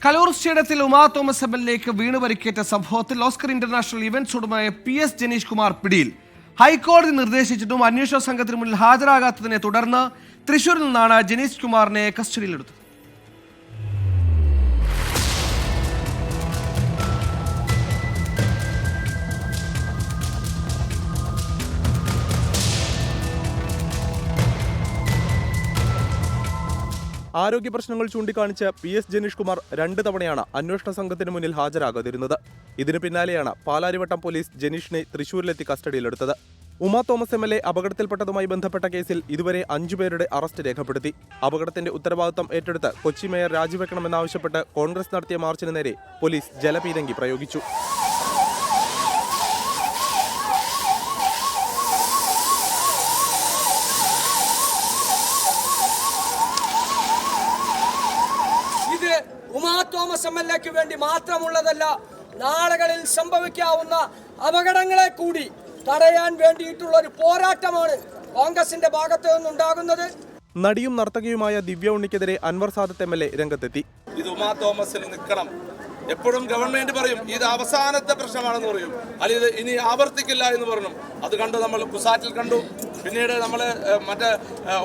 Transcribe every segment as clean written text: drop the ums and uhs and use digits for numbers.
കലൂർ സ്റ്റേഡിയത്തിൽ ഉമാ തോമസ് എംഎൽഎക്ക് വീണ് പരിക്കേറ്റ സംഭവത്തിൽ ഓസ്കർ ഇന്റർനാഷണൽ ഇവന്റ്സ് ഉടമയായ PS ജനീഷ് കുമാർ പിടിയിൽ. ഹൈക്കോടതി നിർദ്ദേശിച്ചിട്ടും അന്വേഷണ സംഘത്തിന് മുന്നിൽ ഹാജരാകാത്തതിനെ തുടർന്ന് തൃശൂരിൽ നിന്നാണ് ജനീഷ് കുമാറിനെ കസ്റ്റഡിയിലെടുത്തത്. ആരോഗ്യ പ്രശ്നങ്ങൾ ചൂണ്ടിക്കാണിച്ച് PS ജനീഷ് കുമാർ 2 തവണയാണ് അന്വേഷണ സംഘത്തിന് മുന്നിൽ ഹാജരാകാതിരുന്നത്. ഇതിനു പിന്നാലെയാണ് പാലാരിവട്ടം പോലീസ് ജനീഷിനെ തൃശൂരിലെത്തി കസ്റ്റഡിയിലെടുത്തത്. ഉമാ തോമസ് MLA അപകടത്തിൽപ്പെട്ടതുമായി ബന്ധപ്പെട്ട കേസിൽ ഇതുവരെ 5 പേരുടെ അറസ്റ്റ് രേഖപ്പെടുത്തി. അപകടത്തിന്റെ ഉത്തരവാദിത്തം ഏറ്റെടുത്ത് കൊച്ചി മേയർ രാജിവെക്കണമെന്നാവശ്യപ്പെട്ട് കോൺഗ്രസ് നടത്തിയ മാർച്ചിന് നേരെ പോലീസ് ജലപീരങ്കി പ്രയോഗിച്ചു. ഉമാ തോമസ് MLAക്ക് വേണ്ടി മാത്രമുള്ളതല്ല, നാളുകളിൽ സംഭവിക്കാവുന്ന അപകടങ്ങളെ കൂടി തടയാൻ വേണ്ടിയിട്ടുള്ള ഒരു പോരാട്ടമാണ് കോൺഗ്രസിന്റെ ഭാഗത്ത് നിന്നുണ്ടാകുന്നത്. നടിയും നർത്തകിയുമായ ദിവ്യ ഉണ്ണിക്കെതിരെ അൻവർ സാദത്ത് MLA രംഗത്തെത്തി. ഇത് ഉമാ തോമസിന് നിൽക്കണം. എപ്പോഴും ഗവൺമെന്റ് പറയും ഇത് അവസാനത്തെ പ്രശ്നമാണെന്ന് പറയും, അല്ലെങ്കിൽ ഇത് ഇനി ആവർത്തിക്കില്ല എന്ന് പറഞ്ഞു. അത് കണ്ടു, നമ്മൾ കുസാറ്റിൽ കണ്ടു, പിന്നീട് നമ്മൾ മറ്റേ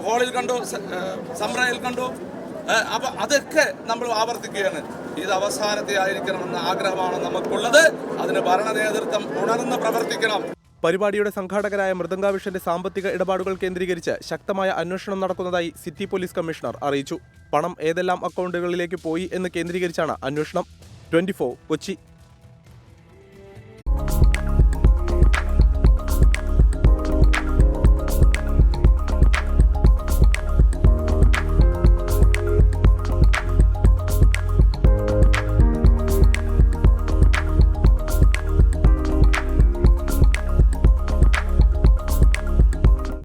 ഹോളിൽ കണ്ടു, സംറയിൽ കണ്ടു. അപ്പൊ അതൊക്കെ നമ്മൾ ആവർത്തിക്കുകയാണ്. ഇത് അവസാനത്തെ ആയിരിക്കണമെന്ന ആഗ്രഹമാണ് നമുക്കുള്ളത്. അതിന് ഭരണ നേതൃത്വം ഉണർന്ന് പ്രവർത്തിക്കണം. പരിപാടിയുടെ സംഘാടകരായ മൃദംഗാവിഷന്റെ സാമ്പത്തിക ഇടപാടുകൾ കേന്ദ്രീകരിച്ച് ശക്തമായ അന്വേഷണം നടക്കുന്നതായി സിറ്റി പോലീസ് കമ്മീഷണർ അറിയിച്ചു. പണം ഏതെല്ലാം അക്കൗണ്ടുകളിലേക്ക് പോയി എന്ന് കേന്ദ്രീകരിച്ചാണ് അന്വേഷണം. 24 കൊച്ചി.